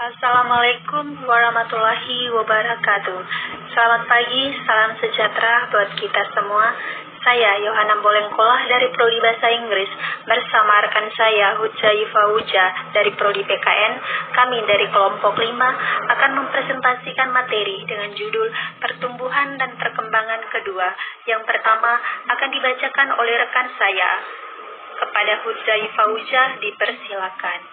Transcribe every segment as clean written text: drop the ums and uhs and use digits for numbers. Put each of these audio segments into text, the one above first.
Assalamualaikum warahmatullahi wabarakatuh. Selamat pagi, salam sejahtera buat kita semua. Saya Yohana Bolengkolah dari Prodi Bahasa Inggris bersama rekan saya Hujaifa Huja dari Prodi PKN. Kami dari kelompok 5 akan mempresentasikan materi dengan judul Pertumbuhan dan Perkembangan Kedua. Yang pertama akan dibacakan oleh rekan saya. Kepada Hujaifa Huja dipersilakan.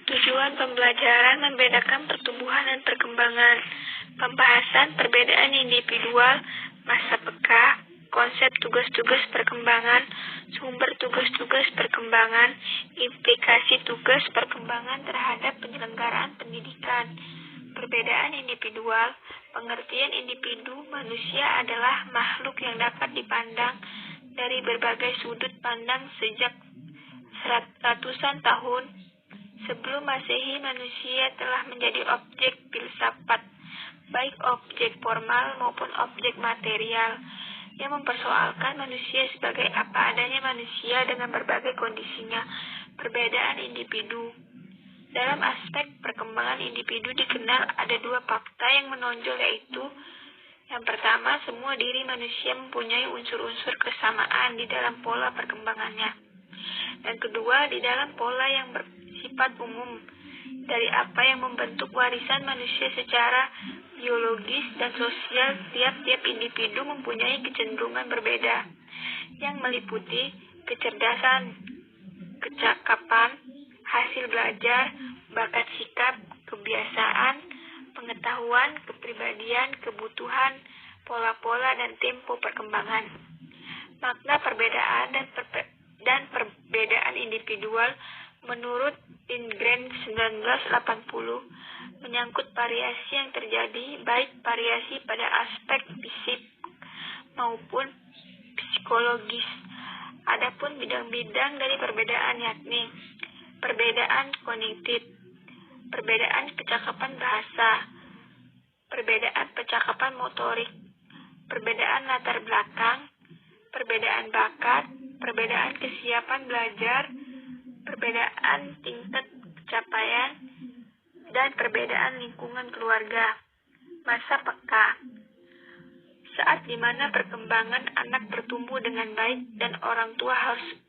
Tujuan pembelajaran membedakan pertumbuhan dan perkembangan. Pembahasan perbedaan individual, masa peka, konsep tugas-tugas perkembangan, sumber tugas-tugas perkembangan, implikasi tugas perkembangan terhadap penyelenggaraan pendidikan. Perbedaan individual, pengertian individu manusia adalah makhluk yang dapat dipandang dari berbagai sudut pandang sejak ratusan tahun. Sebelum Masehi, manusia telah menjadi objek filsafat, baik objek formal maupun objek material, yang mempersoalkan manusia sebagai apa adanya manusia dengan berbagai kondisinya. Perbedaan individu. Dalam aspek perkembangan individu dikenal ada dua fakta yang menonjol, yaitu yang pertama, semua diri manusia mempunyai unsur-unsur kesamaan di dalam pola perkembangannya. Dan kedua, di dalam pola yang bersifat umum, dari apa yang membentuk warisan manusia secara biologis dan sosial, tiap-tiap individu mempunyai kecenderungan berbeda, yang meliputi kecerdasan, kecakapan, hasil belajar, bakat sikap, kebiasaan, pengetahuan, kepribadian, kebutuhan, pola-pola, dan tempo perkembangan. Makna perbedaan dan perbedaan individual menurut Lindgren 1980 menyangkut variasi yang terjadi, baik variasi pada aspek fisik maupun psikologis. Adapun bidang-bidang dari perbedaan yakni perbedaan kognitif, perbedaan kecakapan bahasa, perbedaan kecakapan motorik, perbedaan latar belakang, perbedaan bakat, perbedaan kesiapan belajar, perbedaan tingkat pencapaian, dan perbedaan lingkungan keluarga. Masa peka, saat di mana perkembangan anak bertumbuh dengan baik dan orang tua harus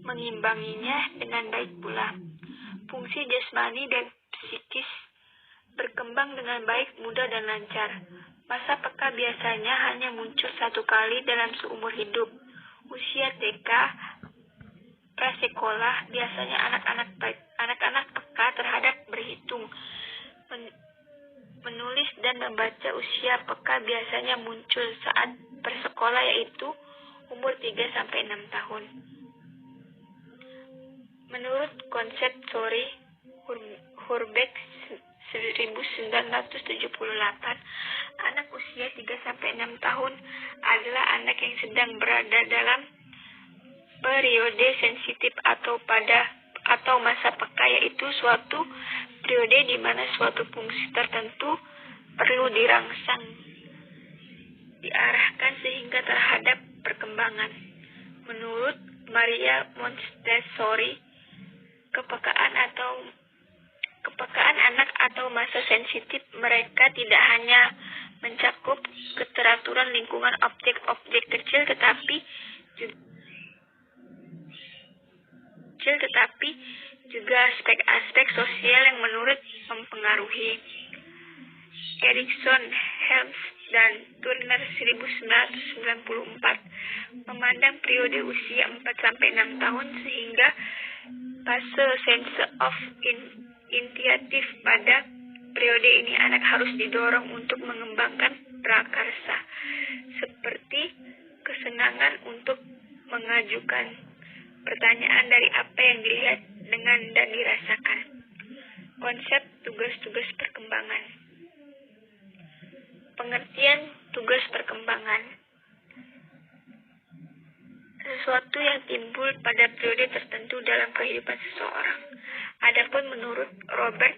mengimbanginya dengan baik pula. Fungsi jasmani dan psikis berkembang dengan baik, mudah, dan lancar. Masa peka biasanya hanya muncul satu kali dalam seumur hidup. Usia TK, prasekolah, biasanya anak-anak peka terhadap berhitung, menulis, dan membaca. Usia peka biasanya muncul saat bersekolah, yaitu umur 3-6 tahun. Menurut konsep teori Hurbeck 1978, anak usia 3-6 tahun adalah anak yang sedang berada dalam periode sensitif atau masa peka, yaitu suatu periode di mana suatu fungsi tertentu perlu dirangsang, diarahkan sehingga terhadap perkembangan. Menurut Maria Montessori, kepekaan anak atau masa sensitif mereka tidak hanya mencakup keteraturan lingkungan objek-objek kecil, tetapi juga aspek-aspek sosial yang menurut mempengaruhi. Erikson, Helms, dan Turner 1994 memandang periode usia 4-6 tahun sehingga fase sense of initiative. Pada periode ini anak harus didorong untuk mengembangkan prakarsa, seperti kesenangan untuk mengajukan pertanyaan dari apa yang dilihat dan dirasakan. Konsep tugas-tugas perkembangan. Pengertian tugas perkembangan: sesuatu yang timbul pada periode tertentu dalam kehidupan seseorang. Adapun menurut Robert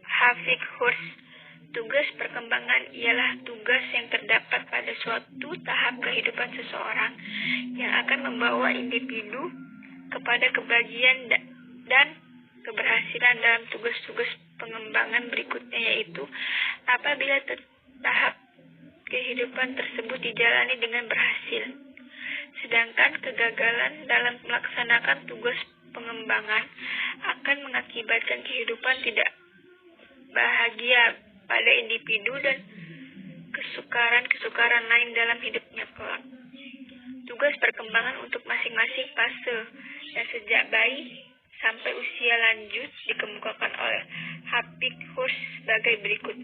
Havighurst, tugas perkembangan ialah tugas yang terdapat pada suatu tahap kehidupan seseorang yang akan membawa individu kepada kebahagiaan dan keberhasilan dalam tugas-tugas pengembangan berikutnya, yaitu apabila tahap kehidupan tersebut dijalani dengan berhasil. Sedangkan kegagalan dalam melaksanakan tugas pengembangan akan mengakibatkan kehidupan tidak bahagia pada individu dan kesukaran lain dalam hidupnya kelak. Tugas perkembangan untuk masing-masing fase dan sejak bayi sampai usia lanjut dikemukakan oleh Happinghurst sebagai berikut.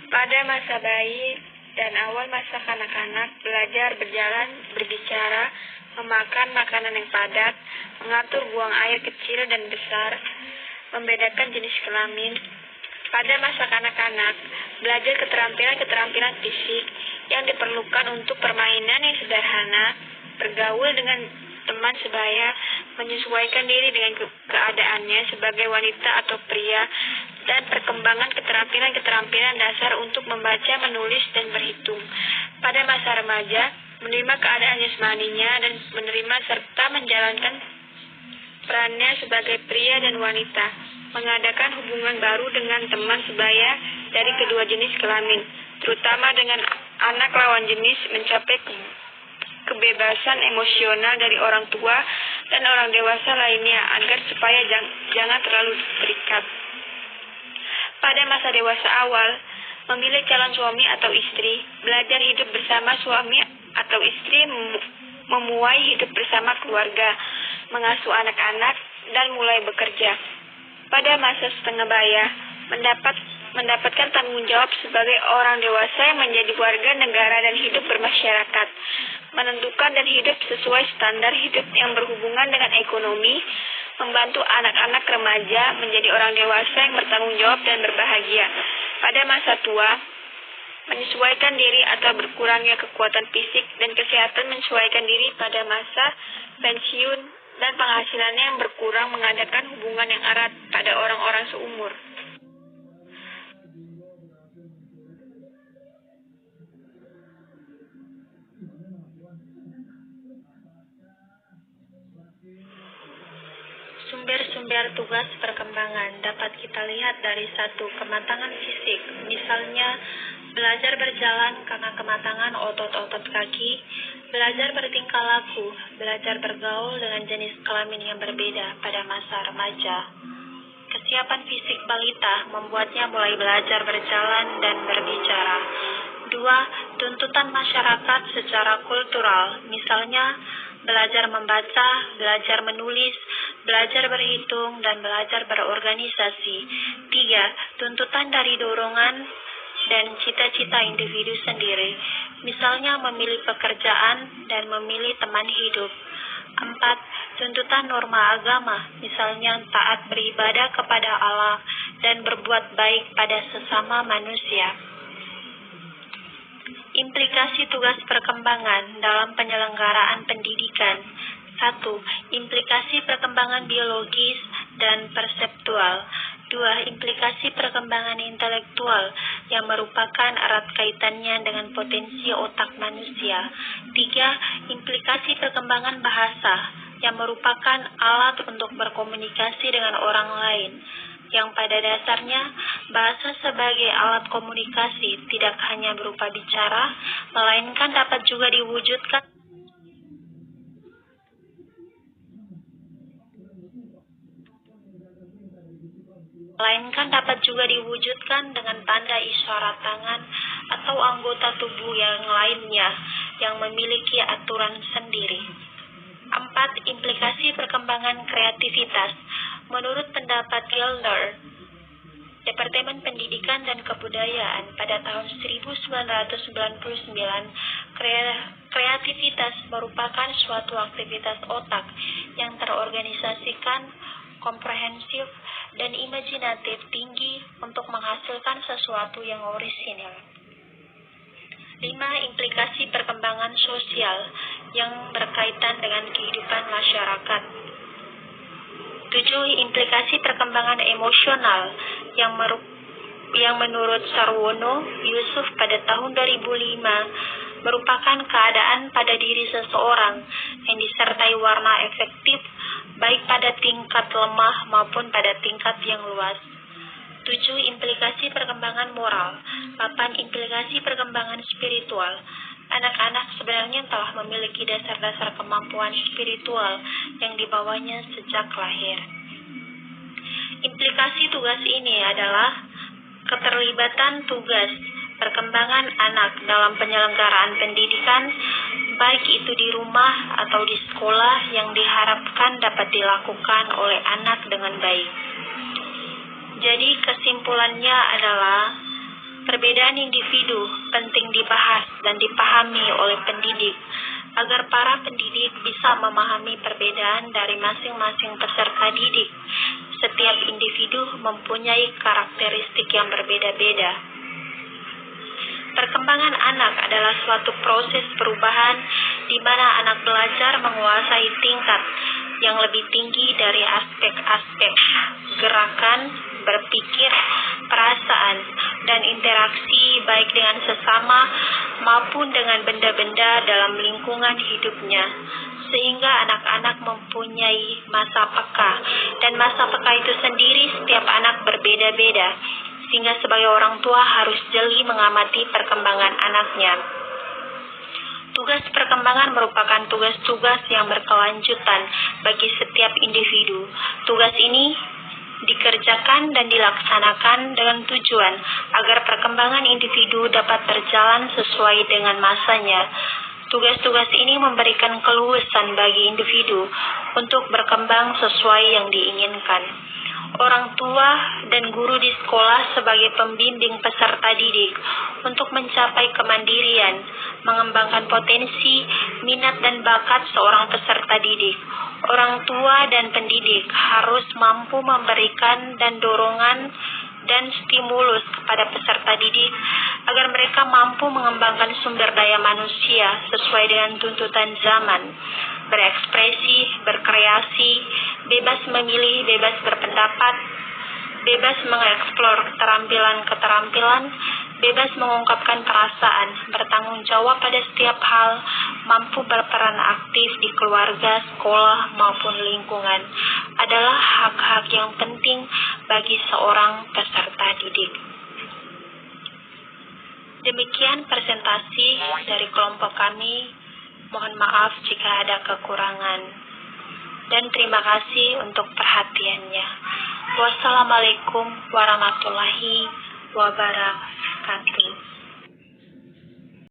Pada masa bayi dan awal masa kanak-kanak, belajar berjalan, berbicara, memakan makanan yang padat, mengatur buang air kecil dan besar, membedakan jenis kelamin. Pada masa kanak-kanak, belajar keterampilan-keterampilan fisik yang diperlukan untuk permainan yang sederhana, bergaul dengan teman sebaya, menyesuaikan diri dengan keadaannya sebagai wanita atau pria, dan perkembangan keterampilan-keterampilan dasar untuk membaca, menulis, dan berhitung. Pada masa remaja, menerima keadaan jasmaninya dan menerima serta menjalankan perannya sebagai pria dan wanita, mengadakan hubungan baru dengan teman sebaya dari kedua jenis kelamin, terutama dengan anak lawan jenis, mencapai kebebasan emosional dari orang tua dan orang dewasa lainnya agar supaya jangan terlalu terikat. Pada masa dewasa awal, memilih calon suami atau istri, belajar hidup bersama suami atau istri, memuai hidup bersama keluarga, mengasuh anak-anak, dan mulai bekerja. Pada masa setengah baya, mendapatkan tanggung jawab sebagai orang dewasa yang menjadi warga negara dan hidup bermasyarakat, menentukan dan hidup sesuai standar hidup yang berhubungan dengan ekonomi, membantu anak-anak remaja menjadi orang dewasa yang bertanggung jawab dan berbahagia. Pada masa tua, menyesuaikan diri atau berkurangnya kekuatan fisik dan kesehatan, menyesuaikan diri pada masa pensiun dan penghasilannya yang berkurang, mengadakan hubungan yang erat pada orang-orang seumur. Sumber-sumber tugas perkembangan dapat kita lihat dari 1. Kematangan fisik, misalnya belajar berjalan karena kematangan otot-otot kaki, belajar bertingkah laku, belajar bergaul dengan jenis kelamin yang berbeda pada masa remaja. Kesiapan fisik balita membuatnya mulai belajar berjalan dan berbicara. 2. Tuntutan masyarakat secara kultural, misalnya belajar membaca, belajar menulis, belajar berhitung, dan belajar berorganisasi. 3. Tuntutan dari dorongan dan cita-cita individu sendiri, misalnya memilih pekerjaan dan memilih teman hidup. 4. Tuntutan norma agama, misalnya taat beribadah kepada Allah dan berbuat baik pada sesama manusia. Implikasi tugas perkembangan dalam penyelenggaraan pendidikan. 1. Implikasi perkembangan biologis dan perseptual. 2. Implikasi perkembangan intelektual yang merupakan erat kaitannya dengan potensi otak manusia. 3. Implikasi perkembangan bahasa yang merupakan alat untuk berkomunikasi dengan orang lain, yang pada dasarnya bahasa sebagai alat komunikasi tidak hanya berupa bicara, melainkan dapat juga diwujudkan dengan tanda isyarat tangan atau anggota tubuh yang lainnya yang memiliki aturan sendiri. 4. Implikasi perkembangan kreativitas. Menurut pendapat Gilder, Departemen Pendidikan dan Kebudayaan pada tahun 1999, kreativitas merupakan suatu aktivitas otak yang terorganisasikan, komprehensif, dan imajinatif tinggi untuk menghasilkan sesuatu yang orisinal. 5. Implikasi perkembangan sosial yang berkaitan dengan kehidupan masyarakat. 7. Implikasi perkembangan emosional yang menurut Sarwono Yusuf pada tahun 2005 merupakan keadaan pada diri seseorang yang disertai warna efektif baik pada tingkat lemah maupun pada tingkat yang luas. 7. Implikasi perkembangan moral. 8. Implikasi perkembangan spiritual. Anak-anak sebenarnya telah memiliki dasar-dasar kemampuan spiritual yang dibawanya sejak lahir. Implikasi tugas ini adalah keterlibatan tugas perkembangan anak dalam penyelenggaraan pendidikan, baik itu di rumah atau di sekolah, yang diharapkan dapat dilakukan oleh anak dengan baik. Jadi kesimpulannya adalah perbedaan individu penting dibahas dan dipahami oleh pendidik agar para pendidik bisa memahami perbedaan dari masing-masing peserta didik. Setiap individu mempunyai karakteristik yang berbeda-beda. Perkembangan anak adalah suatu proses perubahan di mana anak belajar menguasai tingkat yang lebih tinggi dari aspek-aspek gerakan, berpikir, perasaan, dan interaksi baik dengan sesama maupun dengan benda-benda dalam lingkungan hidupnya, sehingga anak-anak mempunyai masa peka, dan masa peka itu sendiri setiap anak berbeda-beda, sehingga sebagai orang tua harus jeli mengamati perkembangan anaknya. Tugas perkembangan merupakan tugas-tugas yang berkelanjutan bagi setiap individu. Tugas ini dikerjakan dan dilaksanakan dengan tujuan agar perkembangan individu dapat berjalan sesuai dengan masanya. Tugas-tugas ini memberikan keluasan bagi individu untuk berkembang sesuai yang diinginkan. Orang tua dan guru di sekolah sebagai pembimbing peserta didik untuk mencapai kemandirian, mengembangkan potensi, minat dan bakat seorang peserta didik. Orang tua dan pendidik harus mampu memberikan dan dorongan dan stimulus kepada peserta didik agar mereka mampu mengembangkan sumber daya manusia sesuai dengan tuntutan zaman, berekspresi, berkreasi, bebas memilih, bebas berpendapat, bebas mengeksplor keterampilan-keterampilan, bebas mengungkapkan perasaan, bertanggung jawab pada setiap hal, mampu berperan aktif di keluarga, sekolah, maupun lingkungan, adalah hak-hak yang penting bagi seorang peserta didik. Demikian presentasi dari kelompok kami. Mohon maaf jika ada kekurangan. Dan terima kasih untuk perhatiannya. Wassalamualaikum warahmatullahi wabarakatuh.